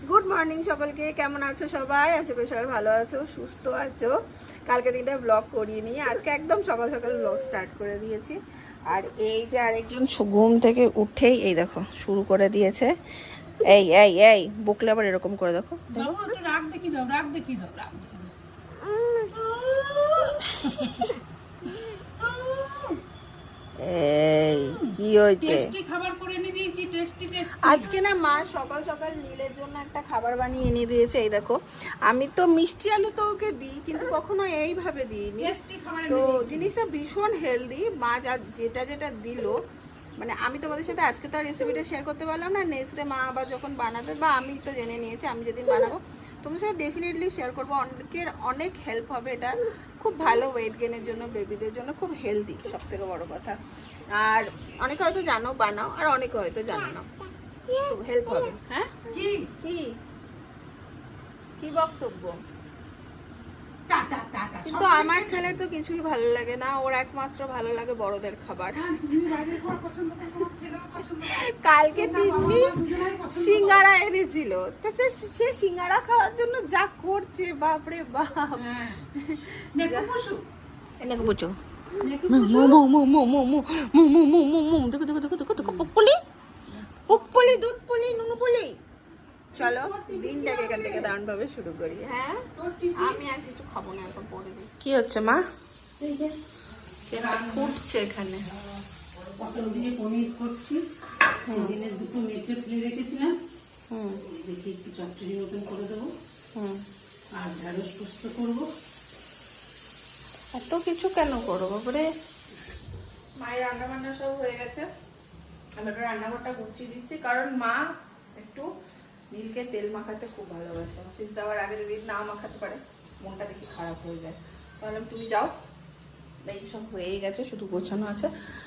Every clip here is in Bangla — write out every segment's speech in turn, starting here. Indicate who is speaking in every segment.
Speaker 1: গুড মর্নিং সকলকে, কেমন আছো সবাই? আশা করি সবাই ভালো আছো, সুস্থ আছো। কালকে দিনটা ব্লগ করিয়ে নিয়ে আজকে একদম সকাল সকাল ব্লগ স্টার্ট করে দিয়েছি। আর এই যে আরেকজন ঘুম থেকে উঠেই এই দেখো শুরু করে দিয়েছে। এই এই এই বকলে আবার এরকম করে দেখো।
Speaker 2: রাগ দেখি দাও, রাগ দেখি দাও, রাগ দেখি দাও।
Speaker 1: এই কি হয়েছে?
Speaker 2: টেস্টি খাবার করে এনে দিয়েছি, টেস্টি টেস্টি।
Speaker 1: আজকে না মা সকাল সকাল নীলের জন্য একটা খাবার বানিয়ে এনে দিয়েছে। এই দেখো, আমি তো মিষ্টি আলু তো ওকে দিই, কিন্তু কখনো এইভাবে দিইনি।
Speaker 2: টেস্টি খাবার
Speaker 1: তো
Speaker 2: এনে দিয়েছি।
Speaker 1: জিনিসটা ভীষণ হেলদি। মা যা যেটা যেটা দিল, মানে আমি তোমাদের সাথে আজকে তো আর রেসিপিটা শেয়ার করতে পারলাম না। নেক্সট ডে মা আবার যখন বানাবে, বা আমি তো জেনে নিয়েছি, আমি যেদিন বানাবো তোমার সাথে ডেফিনেটলি শেয়ার করবো। অনেকের অনেক হেল্প হবে এটা, খুব ভালো ওয়েট গেনের জন্য, বেবিদের জন্য খুব হেলদি, সব থেকে বড় কথা। আর অনেকে হয়তো জানো বানাও, আর অনেকে হয়তো জানো না, খুব হেল্প হবে। হ্যাঁ,
Speaker 2: কি
Speaker 1: কি কি বক্তব্য?
Speaker 2: Tata tata.
Speaker 1: কিন্তু আমার ছেলের তো কিছুই ভালো লাগে না, ওর একমাত্র ভালো লাগে বড়দের খাবার।
Speaker 2: তুমি বাইরের খাবার পছন্দ করো, তোমার ছেলেও পছন্দ করে।
Speaker 1: কালকে তিন্নি সিঙ্গারা এনেছিল, তো সে সিঙ্গারা খাওয়ার জন্য যা করছে, বাপরে বাপ।
Speaker 2: নেকু পশু,
Speaker 1: এনেকে বুঝো,
Speaker 2: নেকু
Speaker 1: মু
Speaker 2: পশু।
Speaker 1: মু মু মু মু মু মু মু মু মু মু দেখো দেখো দেখো দেখো দেখো, পুলি পুলি, দুধ পুলি, নুনু পুলি। চলো দিনটাকে এখান থেকে দারুণ ভাবে শুরু করি। হ্যাঁ, আমি আর কিছু খাবো না, এখন পরে দিই। কি হচ্ছে মা?
Speaker 2: এই যে
Speaker 1: ফুটছে এখানে।
Speaker 2: পটল দিয়ে পনির করছি। সেদিনে দুটো মেটে ফেলে রেখেছিলাম,
Speaker 1: হুম
Speaker 2: দেখি একটু চচ্চড়ি মতন করে দেবো।
Speaker 1: হুম,
Speaker 2: আর ঢেঁড়স পোস্ত করবো।
Speaker 1: এত কিছু কেন করো বাবরে? মায়ের রান্না বান্না সব হয়ে গেছে, আমরা রান্নাঘরটা গুছিয়ে দিচ্ছি, কারণ মা একটু নীলকে তেল মাখাতে খুব ভালোবাসে। অফিস যাওয়ার আগে যদি না মাখাতে পারে মনটা দেখি খারাপ হয়ে যায়। তাহলে তুমি যাও, এই সব হয়েই গেছে, শুধু গোছানো আছে।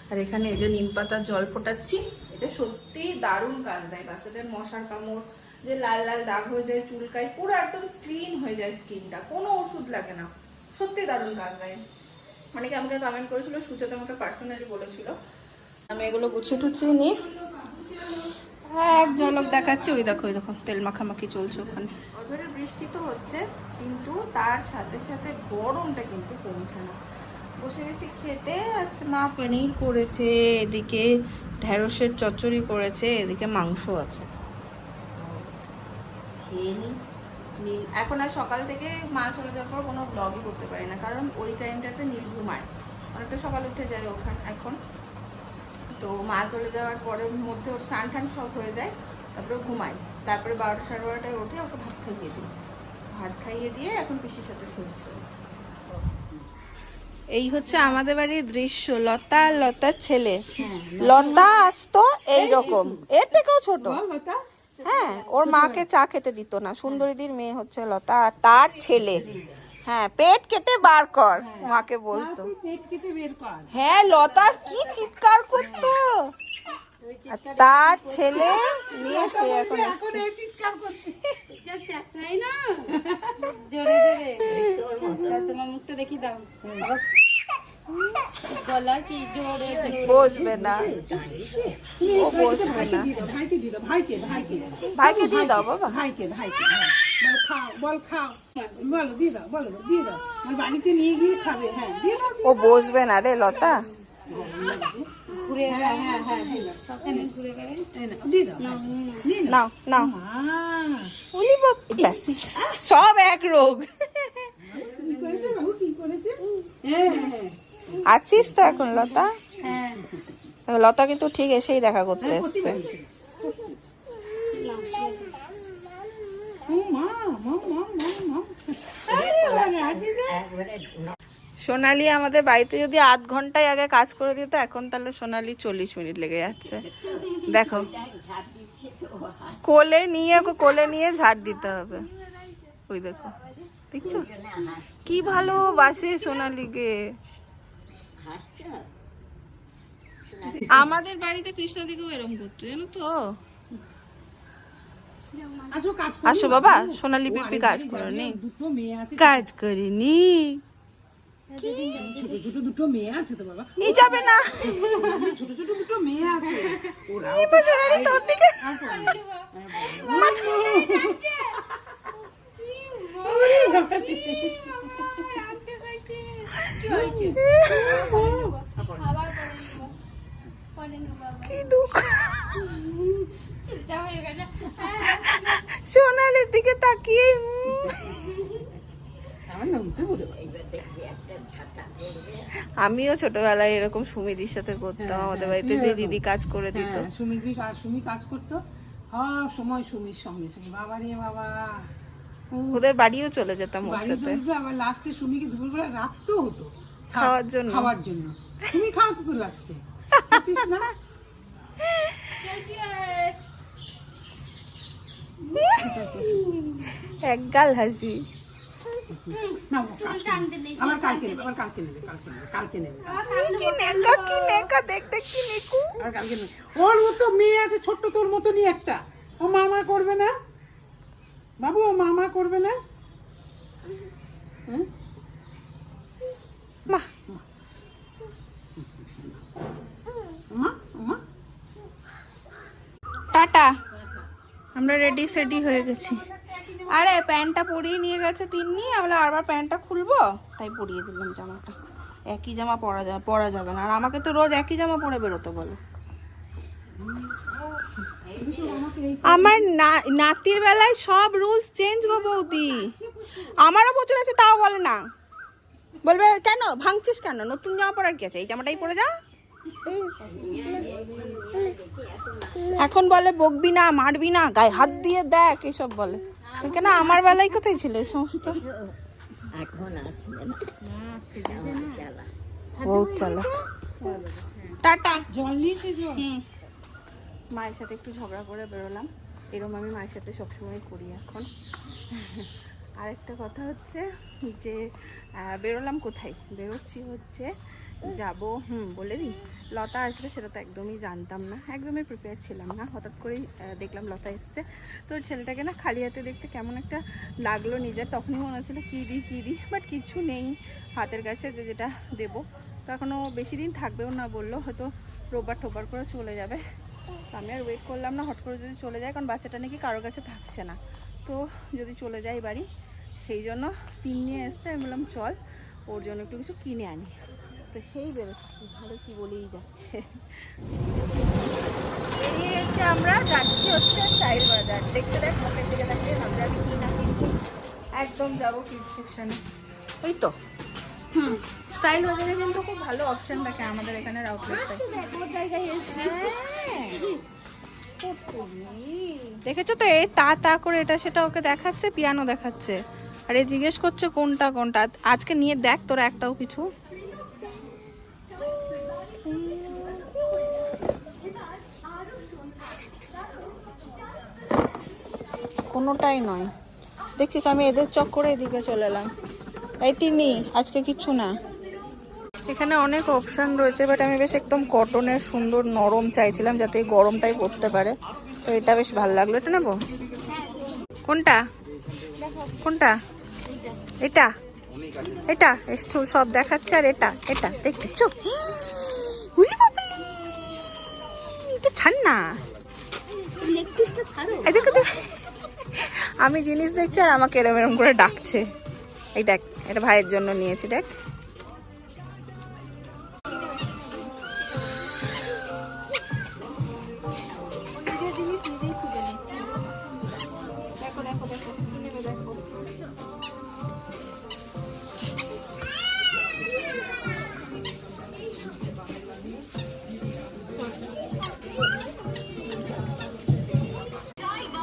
Speaker 1: আর এখানে এই যে নিম পাতার জল ফোটাচ্ছি, এটা সত্যি দারুণ কাজ দেয়। বাচ্চাদের মশার কামড়, যে লাল লাল দাগ হয়ে যায়, চুলকায়, পুরো একদম ক্লিন হয়ে যায় স্কিনটা, কোনো ওষুধ লাগে না, সত্যি দারুণ কাজ দেয়। অনেকে আমাকে কমেন্ট করেছিল, সুচেতা আমাকে পার্সোনালি বলেছিল। আমি এগুলো গুছিয়ে টুছিয়ে নিই, এক ঝলক দেখাচ্ছি। ওই দেখো ওই দেখো তেল মাখামাখি চলছে ওখানে। অঝরে বৃষ্টি তো হচ্ছে, কিন্তু তার সাথে সাথে গরমটা কিন্তু কমছে না। বসে গেছি খেতে। আজকে মা পনির করেছে, এদিকে ঢেঁড়সের চচ্চড়ি করেছে, এদিকে মাংস আছে। খেয়ে নিই। এখন আর সকাল থেকে মা চলে যাওয়ার পর কোনো ব্লগই করতে পারি না, কারণ ওই টাইমটাতে নীল ঘুমায়, অনেকটা সকাল উঠে যায় ওখানে এখন। তো মা চলে যাওয়ার পরের মধ্যে ওর স্নান টান সব হয়ে যায়, তারপরে ঘুমায়। তারপরে 12টা সাড়ে 12টায় উঠে ওকে ভাত খাইয়ে দিই। ভাত খাইয়ে দিয়ে এখন পিসির সাথে খেলছে। এই হচ্ছে আমাদের বাড়ির দৃশ্য। লতা, লতার ছেলে লতা আসতো এইরকম, এর থেকেও ছোট। হ্যাঁ, ওর মাকে চা খেতে দিত না। সুন্দরীদির মেয়ে হচ্ছে লতা, আর তার ছেলে। হ্যাঁ, পেট কেটে বার কর, মাকে বলতো।
Speaker 2: পেট কেটে বের কর।
Speaker 1: হ্যাঁ, লতা কি চিৎকার করতো। আর তার ছেলে নিয়ে সে এখন
Speaker 2: এখন এই চিৎকার করছে।
Speaker 3: চাই না জোরে জোরে তোর মতো তোমার মুখটা দেখি দাও, গলা কি জোরে
Speaker 1: বসবে না, ও বসবে না।
Speaker 2: ভাইকে দিয়ে দাও, ভাইকে ভাইকে
Speaker 1: ভাইকে দিয়ে দাও বাবা।
Speaker 2: ভাইকে ভাইকে বল খাও, বল খাও, বলো দিয়ে দাও, বলো দিয়ে দাও। আমার বাড়িতে নিয়ে গিয়ে খাবে। হ্যাঁ দিয়ে দাও।
Speaker 1: ও বসবে না রে লতা।
Speaker 2: ঘুরে হ্যাঁ হ্যাঁ হ্যাঁ দিয়ে দাও,
Speaker 3: সকালে ঘুরে গেলে
Speaker 2: দিয়ে দাও।
Speaker 1: নাও নাও।
Speaker 2: মা
Speaker 1: ওলি বাপ, ব্যাস, সব এক রোগ।
Speaker 2: কি করেছে বাবু, কি করেছে? হ্যাঁ হ্যাঁ
Speaker 1: আছিস তো এখন লতা?
Speaker 3: হ্যাঁ
Speaker 1: লতা কিন্তু ঠিক এসেই দেখা করতে এসছে।
Speaker 2: মা মা মা মা মা আরে বাবা আসি দে।
Speaker 1: সোনালি আমাদের বাড়িতে যদি আধ ঘন্টায় আগে কাজ করে দিত, এখন তাহলে সোনালি 40 মিনিট লেগে যাচ্ছে। দেখো, কোলে নিয়ে ঝাড় দিতে হবে। ওই দেখো, দেখছো কি ভালোবাসে সোনালিকে। আমাদের বাড়িতে কৃষ্ণাদিকেও এরকম করতো, জানো তো।
Speaker 2: আসো কাজ করি।
Speaker 1: আসো বাবা, সোনালি পিপি কাজ করেনি,
Speaker 2: দুটো মেয়ে আছে,
Speaker 1: কাজ করিনি।
Speaker 2: ছোট ছোট দুটো মেয়ে আছে তো বাবা,
Speaker 1: এই যাবে না।
Speaker 2: ছোট ছোট দুটো মেয়ে আছে। ওরা
Speaker 1: সোনালি তোর দিকে
Speaker 2: আর
Speaker 1: সোনালির দিকে তাকিয়ে আমিও ছোটবেলায় এরকম সুমিদির সাথে করতাম। আমাদের বাড়িতে যে দিদি কাজ করে দিত,
Speaker 2: সুমি কাজ করতো সব সময় সুমির সঙ্গে সঙ্গে। বাবা রে বাবা,
Speaker 1: ওদের বাড়িও চলে যেতাম ওর
Speaker 2: বাড়ি
Speaker 1: সাথে।
Speaker 2: চলতে আবার লাস্টে সুমিকে দুপুরবেলা রাখতেও হতো
Speaker 1: খাওয়ার জন্য।
Speaker 2: তুমি খাওয়াতো তো লাস্টে না?
Speaker 1: একগাল হাসি।
Speaker 2: আবার কালকে নেবে, কালকে নেবে।
Speaker 1: কি নেকা দেখতে, কি নেকু।
Speaker 2: আর কালকে নেবে। ওর মতো মেয়ে আছে ছোট্ট তোর মতনই একটা, ও মামা করবে না বাবু, ও মামা করবে না?
Speaker 1: মা টাটা, আমরা রেডি সেডি হয়ে গেছি। আরে প্যান্টটা পরিয়ে নিয়ে গেছে তিন্নি, আমরা আবার প্যান্টটা খুলবো তাই পরিয়ে দিলাম জামাটা। একই জামা পরা যাবে না, আর আমাকে তো রোজ একই জামা পরে বেরোতে বলো। আমার নাতির বেলায় সব রুলস চেঞ্জ গো বৌদি। আমারও প্রচুর আছে, তাও বলে না, বলবে কেন ভাঙছিস কেন, নতুন জামা পরার কি আছে, এই জামাটাই পরে যা। এখন বলে বকবি না, মারবি না, গায়ে হাত দিয়ে দেখ, এসব বলে। কেন আমার বেলায় কোথায় ছিল এই সমস্ত? বহুত চালাক। টাটা।
Speaker 2: জল নিয়েছিস?
Speaker 1: মায়ের সাথে একটু ঝগড়া করে বেরোলাম, এরকম আমি মায়ের সাথে সবসময় করি এখন। আরেকটা কথা হচ্ছে যে বেরোলাম কোথায়, বেরোচ্ছি হচ্ছে যাব বলে দিই, লতা আসবে সেটা তো একদমই জানতাম না, একদমই প্রিপেয়ার ছিলাম না। হঠাৎ করেই দেখলাম লতা এসছে, তো ছেলেটাকে না খালি হাতে দেখতে কেমন একটা লাগলো নিজের। তখনই মনে হচ্ছিল কী দিই, বাট কিছু নেই হাতের কাছে যেটা দেবো। তো এখনও বেশি দিন থাকবেও না বললো, হয়তো রোববার করে চলে যাবে। তো আমি আর ওয়েট করলাম না, হট করে যদি চলে যায়, কারণ বাচ্চাটা নাকি কারোর কাছে থাকছে না, তো যদি চলে যায় বাড়ি, সেই জন্য নিয়ে এসছে। আমি বললাম চল ওর জন্য একটু কিছু কিনে আনি, তো সেই বেরোচ্ছি। আরে কি বলেই যাচ্ছে, বেরিয়ে গেছি আমরা, যাচ্ছি হচ্ছে স্টাইল বাজার। দেখতে দেখ মুখের দিকে তাকিয়ে ভাবছি আমি কি না কিনবো। একদম যাবো কিড সেকশনে, ওই তো স্টাইল বাজারে কিন্তু খুব ভালো অপশন থাকে আমাদের এখানের আউটলেটে। দেখেছো তো, এই তা করে এটা সেটা ওকে দেখাচ্ছে, পিয়ানো দেখাচ্ছে, আর এ জিজ্ঞেস করছে কোনটা আজকে নিয়ে দেখ তোরা একটাও কিছু। কোনোটাই নয়, দেখছিস আমি এদের চক্করে এদিকে চলে এলাম। এই তিনি আজকে কিচ্ছু না। এখানে অনেক অপশন রয়েছে, বাট আমি বেশ একদম কটনের সুন্দর নরম চাইছিলাম, যাতে গরমটাই পড়তে পারে। তো এটা বেশ ভালো লাগলো, এটা নেবো। কোনটা এটা সব দেখাচ্ছে, আর এটা দেখতে চোখ ছাড় না, আমি জিনিস দেখছি আর আমাকে এরম করে ডাকছে। এই দেখ, এটা ভাইয়ের জন্য নিয়েছি, দেখ।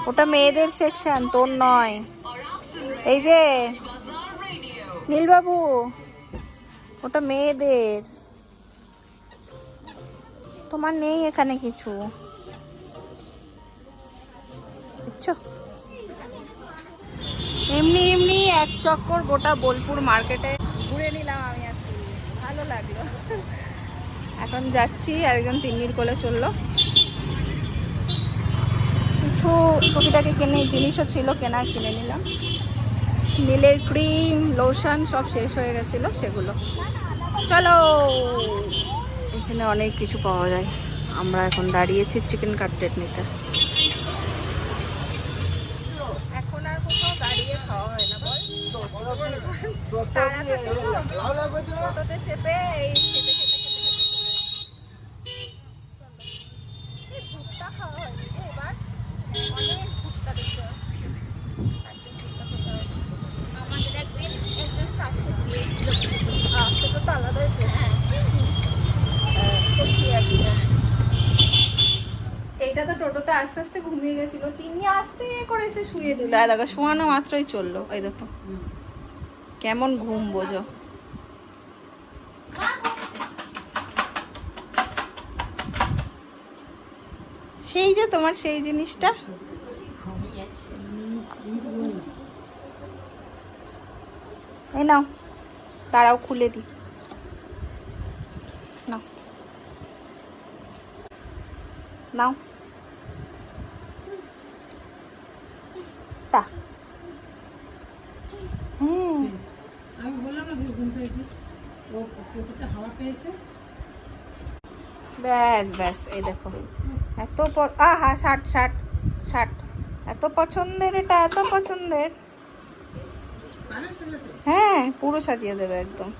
Speaker 1: ওটা মেয়েদের সেকশন, তোর নয়। এই যে নীলবাবু, ওটা মেয়েদের, তোমার নেই এখানে কিছু, বুঝছো? এমনি এক চক্কর গোটা বোলপুর মার্কেটে ঘুরে নিলাম আমি, আর কি ভালো লাগলো। এখন যাচ্ছি, আরেকজন তিন্নির কোলে চললো। কিছু টুকিটাকি জিনিসও ছিল কেনার, কিনে নিলাম। নীলের ক্রিম, লোশন সব শেষ হয়ে গেছিল, সেগুলো। চলো, এখানে অনেক কিছু পাওয়া যায়। আমরা এখন দাঁড়িয়েছি চিকেন কাটলেট নিতে। এখন আর কোথাও দাঁড়িয়ে খাওয়া হয় না, বল? টোটোতে চেপে এই খেতে খাওয়া হয়নি এবার। ঘুমিয়ে গেছিল, তিনি আস্তে করে এসে শুয়ে দিল। দেখো শোয়ানো মাত্রই চললো, এই দেখো কেমন ঘুম বোঝো। সেই যে তোমার সেই জিনিসটা, এই নাও, তারাও খুলে দি, নাও নাও তা। হ্যাঁ
Speaker 2: আমি বললাম না তুই ঘুম পেয়েছিস, ও টোটোতে হাওয়া পেয়েছে।
Speaker 1: ব্যাস ব্যাস, এই দেখো এত আহা 60 60 60, এত পছন্দের এটা, এত পছন্দের।
Speaker 2: কানে শুনেছে?
Speaker 1: হ্যাঁ পুরো সাজিয়ে দেবে একদম।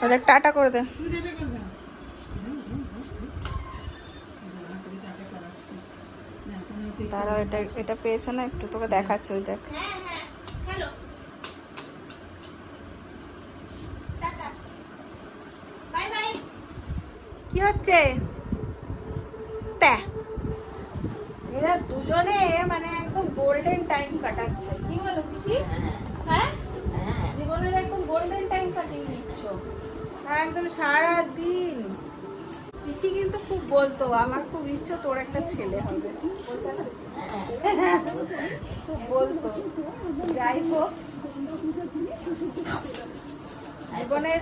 Speaker 1: ওদের টাটা করে দে।
Speaker 2: তুই রেডি কর যা। টাটা করাচ্ছি না তুমি তো
Speaker 1: তারা এটা এটা পেয়েছে না, একটু তোকে দেখাচ্ছে, ওই দেখ। কি হচ্ছে? এরা দুজনে মানে একদম গোল্ডেন টাইম কাটাচ্ছে, কি বলো পিসি? হ্যাঁ জীবনের একদম গোল্ডেন টাইম কাটিয়ে নিচ্ছ একদম সারা দিন। পিসি কিন্তু খুব বলতো আমার খুব ইচ্ছে তোর একটা ছেলে হবে, বলতো না? খুব বলতো। যাই হোক জীবনের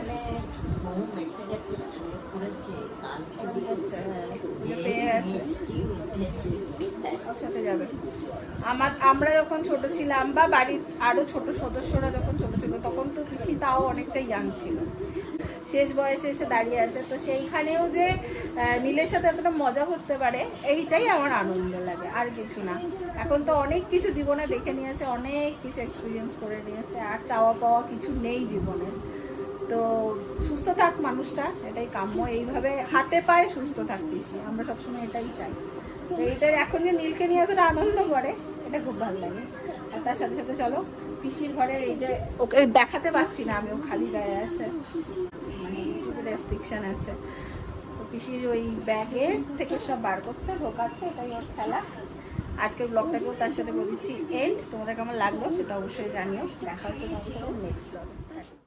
Speaker 1: সাথে যাবে। আমরা যখন ছোট ছিলাম বা বাড়ির আরো ছোট সদস্যরা যখন ছোট ছিল তখন তো পিসি তাও অনেকটা ইয়াং ছিল, শেষ বয়সে এসে দাঁড়িয়ে আছে, তো সেইখানেও যে নীলের সাথে এতটা মজা করতে পারে এইটাই আমার আনন্দ লাগে, আর কিছু না। এখন তো অনেক কিছু জীবনে দেখে নিয়েছে, অনেক কিছু এক্সপিরিয়েন্স করে নিয়েছে, আর চাওয়া পাওয়া কিছু নেই জীবনে। তো সুস্থ থাক মানুষটা, এটাই কাম্য, এইভাবে হাতে পায়ে সুস্থ থাক পিসি, আমরা সবসময় এটাই চাই। তো এইটা এখন যে নীলকে নিয়ে এতটা আনন্দ করে এটা খুব ভালো লাগে। আর তার সাথে সাথে চলো পিসির ঘরের এই যে ওকে দেখাতে পাচ্ছি না আমি, ও খালি গায়ে আছে, মানে ইউটিউবে রেস্ট্রিকশন আছে, তো পিসির ওই ব্যাগের থেকে সব বার করছে, ঢোকাচ্ছে, এটাই ওর খেলা। আজকের ব্লগটাকেও তার সাথে বলেছি এন্ড। তোমাদের কেমন লাগলো সেটা অবশ্যই জানিও। দেখা হচ্ছে নেক্সট ব্লগে।